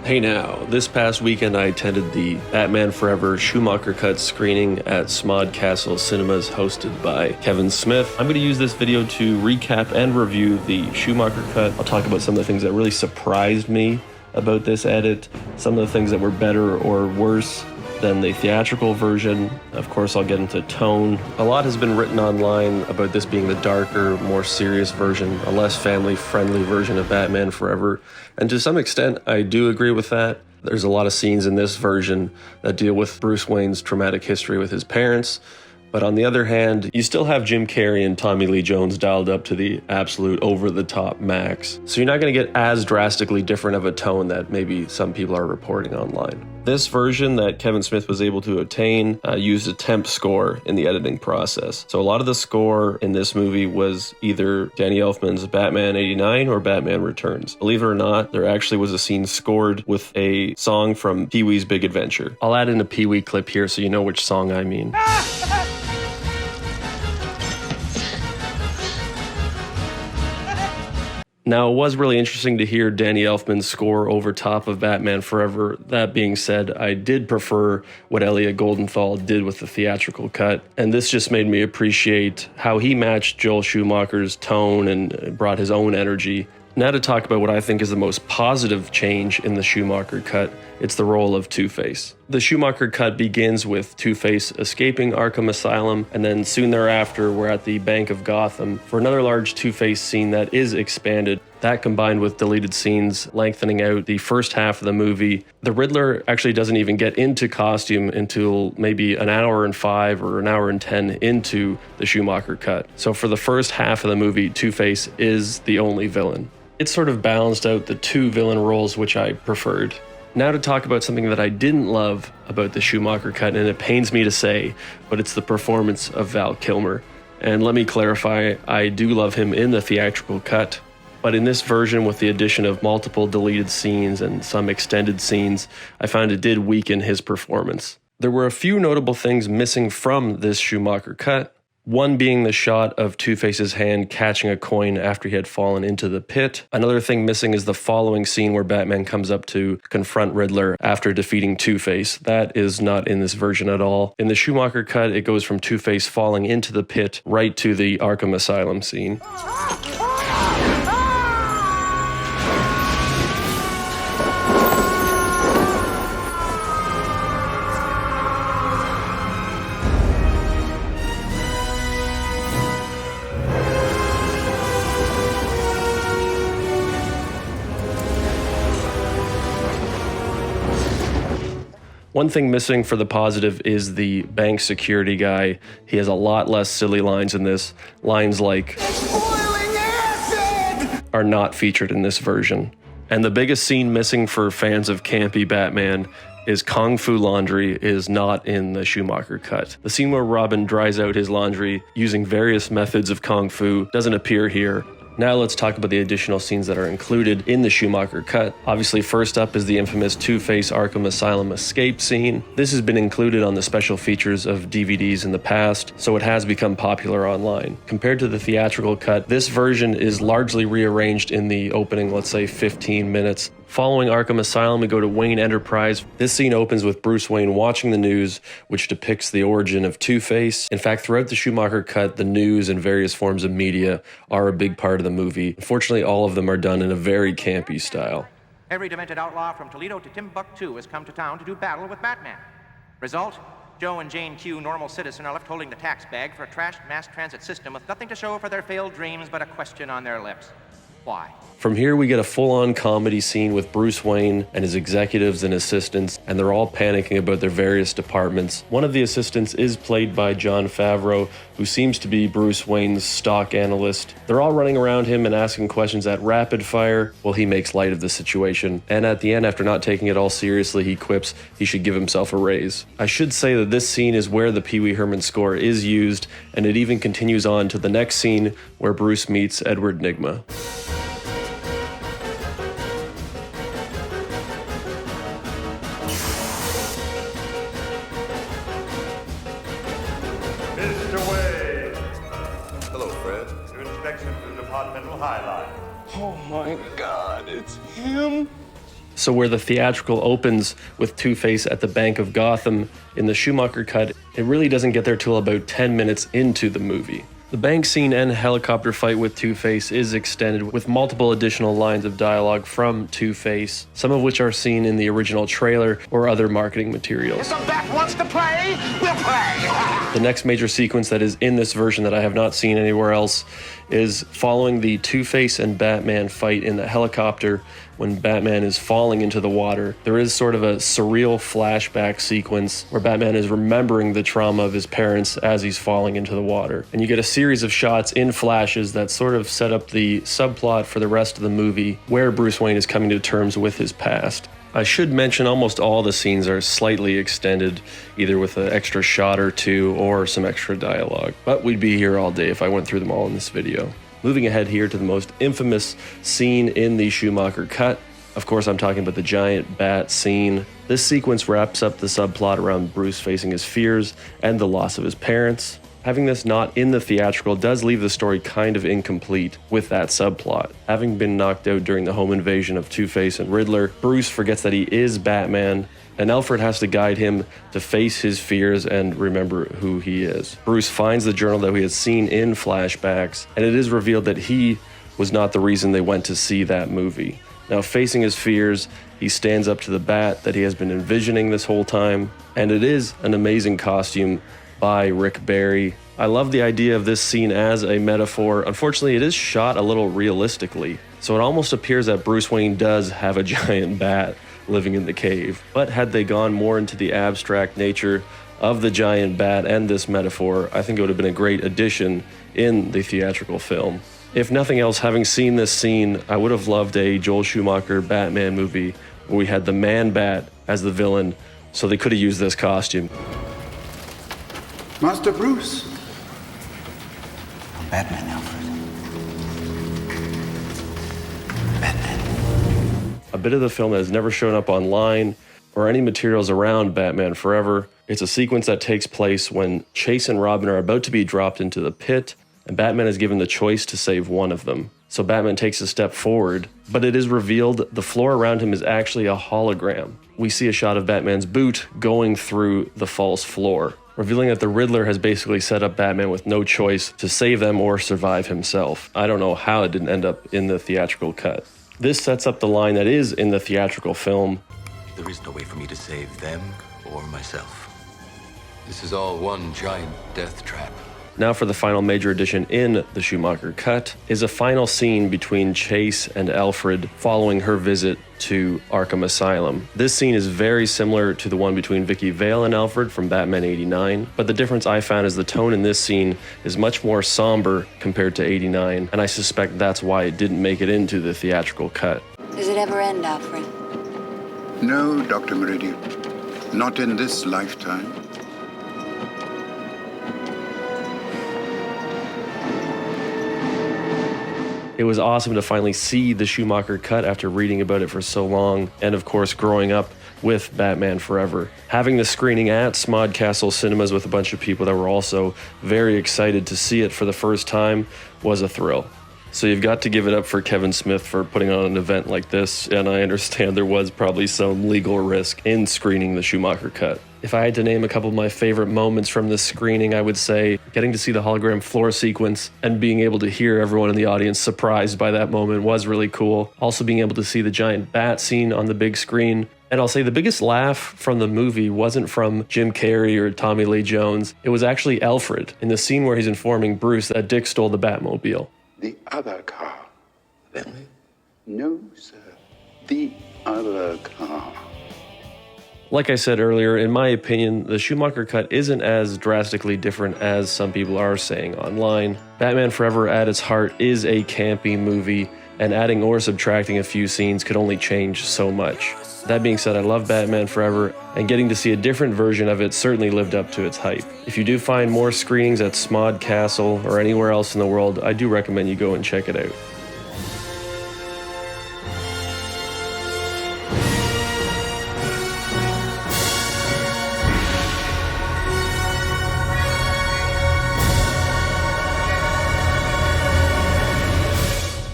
Hey now, this past weekend I attended the Batman Forever Schumacher Cut screening at Smodcastle Cinemas hosted by Kevin Smith. I'm going to use this video to recap and review the Schumacher Cut. I'll talk about some of the things that really surprised me about this edit, some of the things that were better or worse than the theatrical version. Of course, I'll get into tone. A lot has been written online about this being the darker, more serious version, a less family-friendly version of Batman Forever. And to some extent, I do agree with that. There's a lot of scenes in this version that deal with Bruce Wayne's traumatic history with his parents. But on the other hand, you still have Jim Carrey and Tommy Lee Jones dialed up to the absolute over-the-top max. So you're not going to get as drastically different of a tone that maybe some people are reporting online. This version that Kevin Smith was able to attain used a temp score in the editing process. So a lot of the score in this movie was either Danny Elfman's Batman 89 or Batman Returns. Believe it or not, there actually was a scene scored with a song from Pee-wee's Big Adventure. I'll add in a Pee-wee clip here so you know which song I mean. Now, it was really interesting to hear Danny Elfman's score over top of Batman Forever. That being said, I did prefer what Elliot Goldenthal did with the theatrical cut, and this just made me appreciate how he matched Joel Schumacher's tone and brought his own energy. Now to talk about what I think is the most positive change in the Schumacher Cut, it's the role of Two-Face. The Schumacher Cut begins with Two-Face escaping Arkham Asylum, and then soon thereafter we're at the Bank of Gotham for another large Two-Face scene that is expanded. That combined with deleted scenes lengthening out the first half of the movie. The Riddler actually doesn't even get into costume until maybe an hour and 5 or an hour and 10 into the Schumacher Cut. So for the first half of the movie, Two-Face is the only villain. It sort of balanced out the two villain roles which I preferred. Now to talk about something that I didn't love about the Schumacher Cut, and it pains me to say, but it's the performance of Val Kilmer. And let me clarify, I do love him in the theatrical cut, but in this version with the addition of multiple deleted scenes and some extended scenes, I found it did weaken his performance. There were a few notable things missing from this Schumacher Cut. One being the shot of Two-Face's hand catching a coin after he had fallen into the pit. Another thing missing is the following scene where Batman comes up to confront Riddler after defeating Two-Face. That is not in this version at all. In the Schumacher Cut, it goes from Two-Face falling into the pit right to the Arkham Asylum scene. One thing missing for the positive is the bank security guy. He has a lot less silly lines in this. Lines like "Boiling acid" are not featured in this version. And the biggest scene missing for fans of campy Batman is Kung Fu laundry is not in the Schumacher Cut. The scene where Robin dries out his laundry using various methods of Kung Fu doesn't appear here. Now let's talk about the additional scenes that are included in the Schumacher Cut. Obviously, first up is the infamous Two-Face Arkham Asylum escape scene. This has been included on the special features of DVDs in the past, so it has become popular online. Compared to the theatrical cut, this version is largely rearranged in the opening, let's say 15 minutes. Following Arkham Asylum, we go to Wayne Enterprise. This scene opens with Bruce Wayne watching the news, which depicts the origin of Two-Face. In fact, throughout the Schumacher Cut, the news and various forms of media are a big part of the movie. Unfortunately, all of them are done in a very campy style. Every demented outlaw from Toledo to Timbuktu has come to town to do battle with Batman. Result? Joe and Jane Q, normal citizen, are left holding the tax bag for a trashed mass transit system with nothing to show for their failed dreams but a question on their lips. Why? From here, we get a full-on comedy scene with Bruce Wayne and his executives and assistants, and they're all panicking about their various departments. One of the assistants is played by Jon Favreau, who seems to be Bruce Wayne's stock analyst. They're all running around him and asking questions at rapid fire. Well, he makes light of the situation, and at the end, after not taking it all seriously, he quips he should give himself a raise. I should say that this scene is where the Pee Wee Herman score is used, and it even continues on to the next scene where Bruce meets Edward Nygma. Oh my God, it's him? So where the theatrical opens with Two-Face at the Bank of Gotham, in the Schumacher cut, it really doesn't get there till about 10 minutes into the movie. The bank scene and helicopter fight with Two-Face is extended with multiple additional lines of dialogue from Two-Face, some of which are seen in the original trailer or other marketing materials. If the Bat wants to play, we'll play! The next major sequence that is in this version that I have not seen anywhere else is following the Two-Face and Batman fight in the helicopter when Batman is falling into the water. There is sort of a surreal flashback sequence where Batman is remembering the trauma of his parents as he's falling into the water. And you get a series of shots in flashes that sort of set up the subplot for the rest of the movie where Bruce Wayne is coming to terms with his past. I should mention almost all the scenes are slightly extended, either with an extra shot or two or some extra dialogue. But we'd be here all day if I went through them all in this video. Moving ahead here to the most infamous scene in the Schumacher cut. Of course, I'm talking about the giant bat scene. This sequence wraps up the subplot around Bruce facing his fears and the loss of his parents. Having this not in the theatrical does leave the story kind of incomplete with that subplot. Having been knocked out during the home invasion of Two-Face and Riddler, Bruce forgets that he is Batman, and Alfred has to guide him to face his fears and remember who he is. Bruce finds the journal that we had seen in flashbacks, and it is revealed that he was not the reason they went to see that movie. Now, facing his fears, he stands up to the bat that he has been envisioning this whole time, and it is an amazing costume by Rick Barry. I love the idea of this scene as a metaphor. Unfortunately, it is shot a little realistically, so it almost appears that Bruce Wayne does have a giant bat living in the cave. But had they gone more into the abstract nature of the giant bat and this metaphor, I think it would have been a great addition in the theatrical film. If nothing else, having seen this scene, I would have loved a Joel Schumacher Batman movie where we had the Man-Bat as the villain, so they could have used this costume. Master Bruce. I'm Batman, Alfred. Batman. A bit of the film that has never shown up online or any materials around Batman Forever. It's a sequence that takes place when Chase and Robin are about to be dropped into the pit, and Batman is given the choice to save one of them. So Batman takes a step forward, but it is revealed the floor around him is actually a hologram. We see a shot of Batman's boot going through the false floor, revealing that the Riddler has basically set up Batman with no choice to save them or survive himself. I don't know how it didn't end up in the theatrical cut. This sets up the line that is in the theatrical film. There is no way for me to save them or myself. This is all one giant death trap. Now for the final major addition in the Schumacher cut is a final scene between Chase and Alfred following her visit to Arkham Asylum. This scene is very similar to the one between Vicky Vale and Alfred from Batman 89, but the difference I found is the tone in this scene is much more somber compared to 89, and I suspect that's why it didn't make it into the theatrical cut. Does it ever end, Alfred? No, Dr. Meridian. Not in this lifetime. It was awesome to finally see the Schumacher cut after reading about it for so long, and of course growing up with Batman Forever. Having the screening at Smodcastle Cinemas with a bunch of people that were also very excited to see it for the first time was a thrill. So you've got to give it up for Kevin Smith for putting on an event like this, and I understand there was probably some legal risk in screening the Schumacher cut. If I had to name a couple of my favorite moments from this screening, I would say getting to see the hologram floor sequence and being able to hear everyone in the audience surprised by that moment was really cool. Also being able to see the giant bat scene on the big screen. And I'll say the biggest laugh from the movie wasn't from Jim Carrey or Tommy Lee Jones. It was actually Alfred in the scene where he's informing Bruce that Dick stole the Batmobile. The other car. Bentley? No, sir. The other car. Like I said earlier, in my opinion, the Schumacher cut isn't as drastically different as some people are saying online. Batman Forever at its heart is a campy movie, and adding or subtracting a few scenes could only change so much. That being said, I love Batman Forever, and getting to see a different version of it certainly lived up to its hype. If you do find more screenings at Smodcastle or anywhere else in the world, I do recommend you go and check it out.